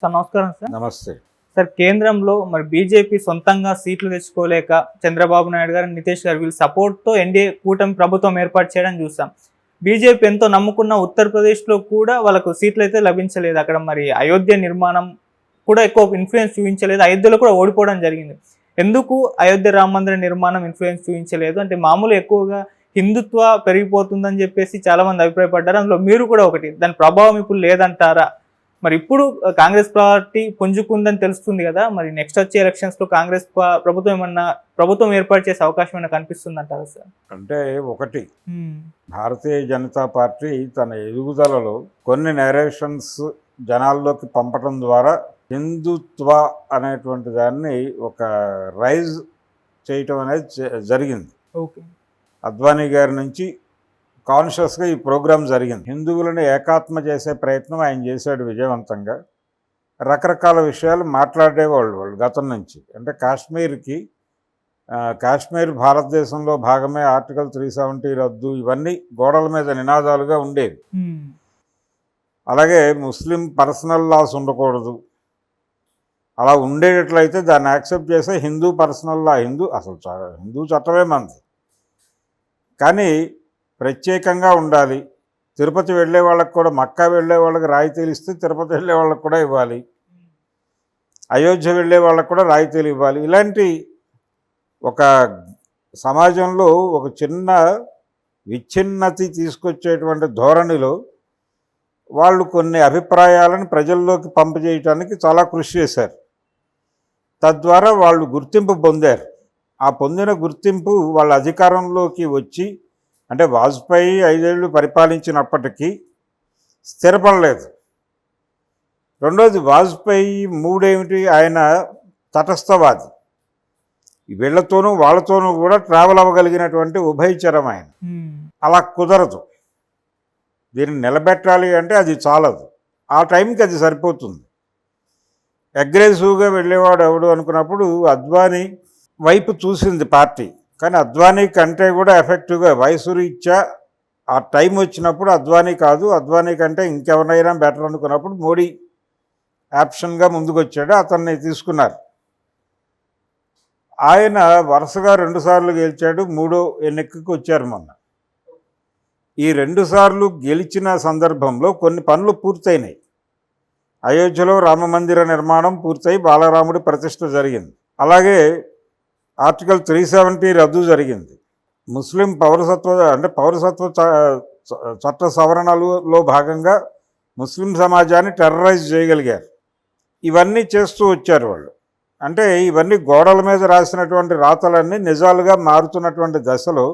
Sir నమస్కారం sir. నమస్తే. Sir కేంద్రంలో మరి బీజేపీ సొంతంగా సీట్లు తెచ్చుకోలేక చంద్రబాబు నాయుడు గారు, నితీష్ గారు వీళ్ళ సపోర్ట్‌తో ఎన్డీఏ కూటమి ప్రభుత్వం ఏర్పాటు చేయడం చూసాం. బీజేపీ ఎంతో నమ్ముకున్న ఉత్తరప్రదేశ్‌లో కూడా వాళ్ళకు సీట్లయితే లభించలేదు. అక్కడ మరి అయోధ్య నిర్మాణం కూడా ఎక్కువ ఇన్‌ఫ్లుయెన్స్ చూపించలేదు. అయోధ్యలో కూడా ఓడిపోవడం జరిగింది. ఎందుకు అయోధ్య రామ మందిర నిర్మాణం ఇన్‌ఫ్లుయెన్స్ చూపించలేదు? అంటే మామూలు ఎక్కువగా హిందుత్వ పెరిగిపోతుందని చెప్పేసి చాలామంది అభిప్రాయపడ్డారు. అందులో మీరు కూడా ఒకటి. దాని ప్రభావం ఇప్పుడు లేదంటారా? మరి ఇప్పుడు కాంగ్రెస్ పార్టీ పుంజుకుందని తెలుస్తుంది కదా, మరి నెక్స్ట్ వచ్చే ఎలక్షన్స్లో కాంగ్రెస్ ప్రభుత్వం ఏర్పాటు చేసే అవకాశం ఏమైనా కనిపిస్తుందంటారా సార్? అంటే ఒకటి, భారతీయ జనతా పార్టీ తన ఎదుగుదలలో కొన్ని నేరేషన్స్ జనాల్లోకి పంపడం ద్వారా హిందుత్వ అనేటువంటి దాన్ని ఒక రైజ్ చేయటం అనేది జరిగింది. ఓకే. అద్వానీ గారి నుంచి కాన్షియస్గా ఈ ప్రోగ్రాం జరిగింది. హిందువులను ఏకాత్మ చేసే ప్రయత్నం ఆయన చేశాడు విజయవంతంగా. రకరకాల విషయాలు మాట్లాడేవాళ్ళు గతం నుంచి. అంటే కాశ్మీర్ భారతదేశంలో భాగమే, ఆర్టికల్ 370 రద్దు, ఇవన్నీ గోడల మీద నినాదాలుగా ఉండేవి. అలాగే ముస్లిం పర్సనల్ లాస్ ఉండకూడదు, అలా ఉండేటట్లయితే దాన్ని యాక్సెప్ట్ చేసే హిందూ పర్సనల్ లా, హిందూ చట్టమే మంది, కానీ ప్రత్యేకంగా ఉండాలి. తిరుపతి వెళ్ళే వాళ్ళకి కూడా, మక్కా వెళ్ళే వాళ్ళకి రాయితీలు ఇస్తే తిరుపతి వెళ్ళే వాళ్ళకి కూడా ఇవ్వాలి, అయోధ్య వెళ్ళే వాళ్ళకి కూడా రాయితీలు ఇవ్వాలి. ఇలాంటి ఒక సమాజంలో ఒక చిన్న విచ్ఛిన్నతి తీసుకొచ్చేటువంటి ధోరణిలో వాళ్ళు కొన్ని అభిప్రాయాలను ప్రజల్లోకి పంపజేయటానికి చాలా కృషి చేశారు. తద్వారా వాళ్ళు గుర్తింపు పొందారు. ఆ పొందిన గుర్తింపు వాళ్ళ అధికారంలోకి వచ్చి, అంటే వాజ్పేయి 5 ఏళ్ళు పరిపాలించినప్పటికీ స్థిరపడలేదు. రెండోది, వాజ్పేయి మూడేమిటి, ఆయన తటస్థవాది. వీళ్లతోనూ వాళ్ళతోనూ కూడా ట్రావెల్ అవ్వగలిగినటువంటి ఉభయచరం ఆయన. అలా కుదరదు. దీన్ని నిలబెట్టాలి అంటే అది చాలదు. ఆ టైంకి అది సరిపోతుంది. అగ్రెసివ్గా వెళ్ళేవాడు ఎవడు అనుకున్నప్పుడు అద్వానీ వైపు చూసింది పార్టీ. కానీ అద్వానీ కంటే కూడా ఎఫెక్టివ్గా వయసు రీత్యా ఆ టైం వచ్చినప్పుడు అద్వానీ కాదు, అద్వానీ కంటే ఇంకెవరినైనా బెటర్ అనుకున్నప్పుడు మోడీ ఆప్షన్గా ముందుకు వచ్చాడు. అతన్ని తీసుకున్నారు. ఆయన వరుసగా 2 సార్లు గెలిచాడు. 3వ ఎన్నికకు వచ్చారు మొన్న. ఈ 2 సార్లు గెలిచిన సందర్భంలో కొన్ని పనులు పూర్తయినాయి. అయోధ్యలో రామమందిర నిర్మాణం పూర్తయి బాలరాముడి ప్రతిష్ఠ జరిగింది. అలాగే ఆర్టికల్ 370 రద్దు జరిగింది. ముస్లిం పౌరసత్వ చట్ట సవరణలో భాగంగా ముస్లిం సమాజాన్ని టెర్రరైజ్ చేయగలిగారు. ఇవన్నీ చేస్తూ వచ్చారు వాళ్ళు. అంటే ఇవన్నీ గోడల మీద రాసినటువంటి రాతలన్నీ నిజాలుగా మారుతున్నటువంటి దశలో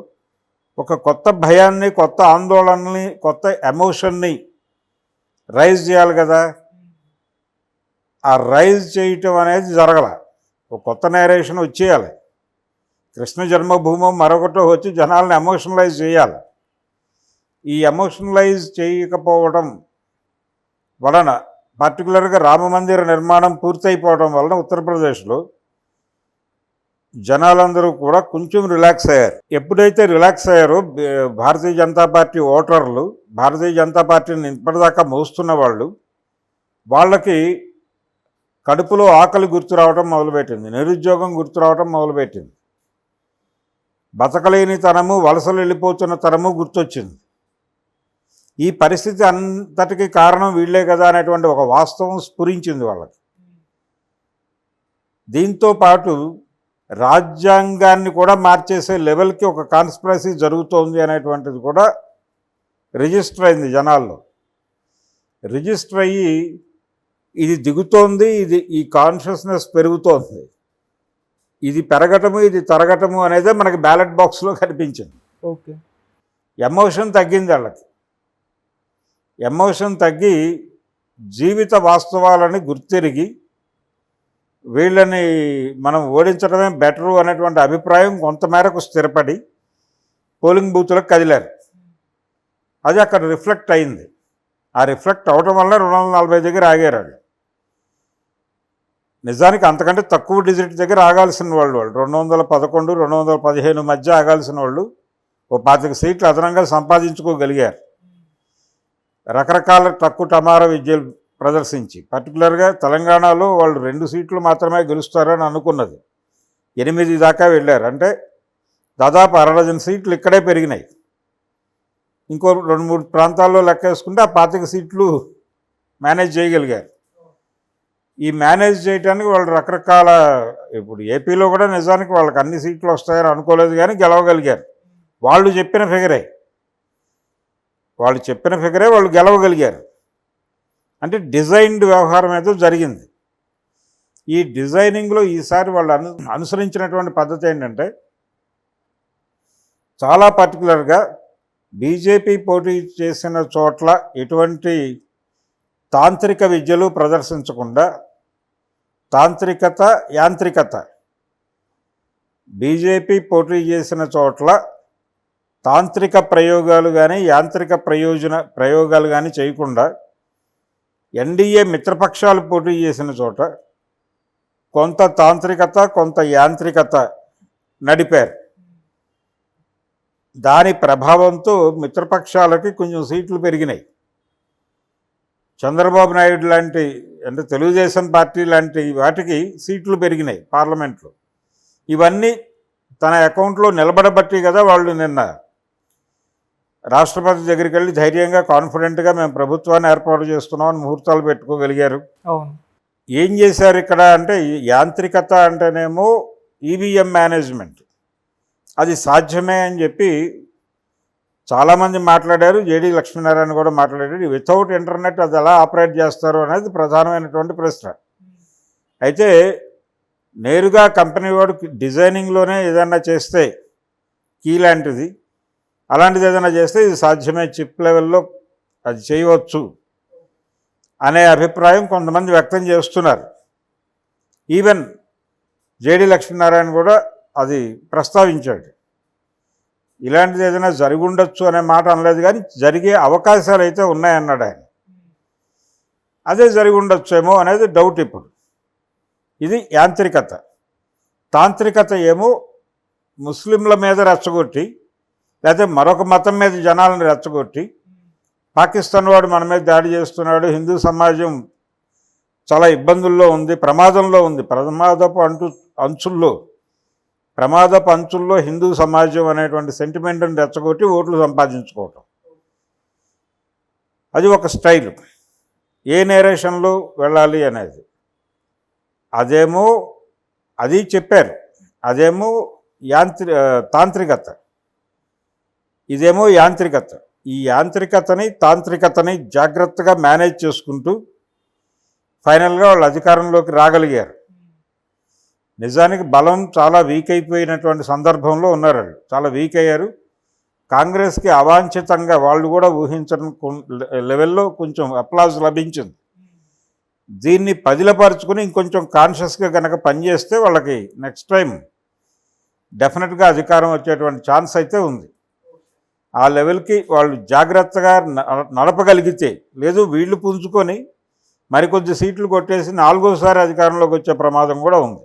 ఒక కొత్త భయాన్ని, కొత్త ఆందోళనని, కొత్త ఎమోషన్ని రైజ్ చేయాలి కదా. ఆ రైజ్ చేయటం అనేది జరగల. ఒక కొత్త నేరేషన్ వచ్చేయాలి. కృష్ణ జన్మభూమో మరొకటో వచ్చి జనాలను ఎమోషనలైజ్ చేయాలి. ఈ ఎమోషనలైజ్ చేయకపోవడం వలన, పర్టికులర్గా రామమందిర నిర్మాణం పూర్తయిపోవడం వలన ఉత్తరప్రదేశ్లో జనాలందరూ కూడా కొంచెం రిలాక్స్ అయ్యారు. ఎప్పుడైతే రిలాక్స్ అయ్యారో భారతీయ జనతా పార్టీ ఓటర్లు, భారతీయ జనతా పార్టీని ఇప్పటిదాకా మోస్తున్న వాళ్ళకి కడుపులో ఆకలి గుర్తు రావడం మొదలుపెట్టింది, నిరుద్యోగం గుర్తు రావడం మొదలుపెట్టింది, బతకలేని తనము, వలసలు వెళ్ళిపోతున్న తనము గుర్తొచ్చింది. ఈ పరిస్థితి అంతటికి కారణం వీళ్ళే కదా అనేటువంటి ఒక వాస్తవం స్ఫురించింది వాళ్ళకి. దీంతో పాటు రాజ్యాంగాన్ని కూడా మార్చేసే లెవెల్కి ఒక కాన్స్పిరసీ జరుగుతోంది అనేటువంటిది కూడా రిజిస్టర్ అయింది జనాల్లో. రిజిస్టర్ అయ్యి ఇది దిగుతోంది, ఈ కాన్షియస్నెస్ పెరుగుతోంది. ఇది పెరగటము, ఇది తరగటము అనేదే మనకి బ్యాలెట్ బాక్స్లో కనిపించింది. ఓకే. ఎమోషన్ తగ్గింది వాళ్ళకి. ఎమోషన్ తగ్గి జీవిత వాస్తవాలని గుర్తిరిగి వీళ్ళని మనం ఓడించడమే బెటరు అనేటువంటి అభిప్రాయం కొంతమేరకు స్థిరపడి పోలింగ్ బూత్లకు కదిలారు. అది అక్కడ రిఫ్లెక్ట్ అయింది. ఆ రిఫ్లెక్ట్ అవడం వల్ల 240 దగ్గర ఆగారు వాళ్ళు. నిజానికి అంతకంటే తక్కువ డిజిట్ దగ్గర ఆగాల్సిన వాళ్ళు 211, 215 మధ్య ఆగాల్సిన వాళ్ళు 25 సీట్లు అదనంగా సంపాదించుకోగలిగారు. రకరకాల టమారా విద్యలు ప్రదర్శించి, పర్టికులర్గా తెలంగాణలో వాళ్ళు 2 సీట్లు మాత్రమే గెలుస్తారని అనుకున్నది, 8 దాకా వెళ్ళారు. అంటే దాదాపు 1/2 డజన్ సీట్లు ఇక్కడే పెరిగినాయి. ఇంకో 2-3 ప్రాంతాల్లో లెక్కేసుకుంటే ఆ 25 సీట్లు మేనేజ్ చేయగలిగారు. ఈ మేనేజ్ చేయడానికి వాళ్ళు రకరకాల, ఇప్పుడు ఏపీలో కూడా నిజానికి వాళ్ళకి అన్ని సీట్లు వస్తాయని అనుకోలేదు, కానీ గెలవగలిగారు. వాళ్ళు చెప్పిన ఫిగరే వాళ్ళు గెలవగలిగారు. అంటే డిజైన్డ్ వ్యవహారం ఏదో జరిగింది. ఈ డిజైనింగ్లో ఈసారి వాళ్ళు అనుసరించినటువంటి పద్ధతి ఏంటంటే, చాలా పర్టికులర్గా బీజేపీ పోటీ చేసిన చోట్ల ఎటువంటి తాంత్రిక విద్యలు ప్రదర్శించకుండా, యాంత్రికత బీజేపీ పోటీ చేసిన చోట్ల తాంత్రిక ప్రయోగాలు కానీ యాంత్రిక ప్రయోగాలు కానీ చేయకుండా, ఎన్డీఏ మిత్రపక్షాలు పోటీ చేసిన చోట కొంత తాంత్రికత కొంత యాంత్రికత నడిపారు. దాని ప్రభావంతో మిత్రపక్షాలకి కొంచెం సీట్లు పెరిగినాయి. చంద్రబాబు నాయుడు లాంటి, అంటే తెలుగుదేశం పార్టీ లాంటి వాటికి సీట్లు పెరిగినాయి పార్లమెంట్లో. ఇవన్నీ తన అకౌంట్లో నిలబడబట్టి కదా వాళ్ళు నిన్న రాష్ట్రపతి దగ్గరికి వెళ్ళి ధైర్యంగా కాన్ఫిడెంట్గా మేము ప్రభుత్వాన్ని ఏర్పాటు చేస్తున్నామని ముహూర్తాలు పెట్టుకోగలిగారు. అవును. ఏం చేశారు ఇక్కడ అంటే, యాంత్రికత అంటేనేమో ఈవీఎం మేనేజ్మెంట్, అది సాధ్యమే అని చెప్పి చాలామంది మాట్లాడారు. జేడీ లక్ష్మీనారాయణ కూడా మాట్లాడారు. వితౌట్ ఇంటర్నెట్ అది ఎలా ఆపరేట్ చేస్తారు అనేది ప్రధానమైనటువంటి ప్రశ్న. అయితే నేరుగా కంపెనీ వాడు డిజైనింగ్లోనే ఏదైనా చేస్తే, కీ లాంటిది అలాంటిది ఏదైనా చేస్తే ఇది సాధ్యమే, చిప్ లెవెల్లో అది చేయవచ్చు అనే అభిప్రాయం కొంతమంది వ్యక్తం చేస్తున్నారు. ఈవెన్ జేడీ లక్ష్మీనారాయణ కూడా అది ప్రస్తావించాడు. ఇలాంటిది ఏదైనా జరిగి ఉండొచ్చు అనే మాట అనలేదు, కానీ జరిగే అవకాశాలు అయితే ఉన్నాయన్నాడు ఆయన. అదే జరిగి ఉండొచ్చేమో అనేది డౌట్ ఇప్పుడు. ఇది యాంత్రికత. తాంత్రికత ఏమో ముస్లింల మీద రెచ్చగొట్టి, లేకపోతే మరొక మతం మీద జనాలను రెచ్చగొట్టి, పాకిస్తాన్ వాడు మన మీద దాడి చేస్తున్నాడు, హిందూ సమాజం చాలా ఇబ్బందుల్లో ఉంది, ప్రమాదంలో ఉంది, ప్రమాదపు అంచుల్లో హిందూ సమాజం అనేటువంటి సెంటిమెంట్ని రెచ్చగొట్టి ఓట్లు సంపాదించుకోవటం, అది ఒక స్టైల్. ఏ నేరేషన్లో వెళ్ళాలి అనేది అదేమో అది చెప్పారు. అదేమో తాంత్రికత, ఇదేమో యాంత్రికత. ఈ తాంత్రికతని జాగ్రత్తగా మేనేజ్ చేసుకుంటూ ఫైనల్గా వాళ్ళు అధికారంలోకి రాగలిగారు. నిజానికి బలం చాలా వీక్ అయిపోయినటువంటి సందర్భంలో ఉన్నారు. వాళ్ళు చాలా వీక్ అయ్యారు. కాంగ్రెస్కి అవాంఛితంగా వాళ్ళు కూడా ఊహించని లెవెల్లో కొంచెం అప్లాజ్ లభించింది. దీన్ని పదిలపరుచుకుని ఇంకొంచెం కాన్షియస్గా కనుక పనిచేస్తే వాళ్ళకి నెక్స్ట్ టైం డెఫినెట్గా అధికారం వచ్చేటువంటి ఛాన్స్ అయితే ఉంది. ఆ లెవెల్కి వాళ్ళు జాగ్రత్తగా నడపగలిగితే, లేదు వీళ్ళు పుంజుకొని మరికొద్ది సీట్లు కొట్టేసి 4వ సారి అధికారంలోకి వచ్చే ప్రమాదం కూడా ఉంది.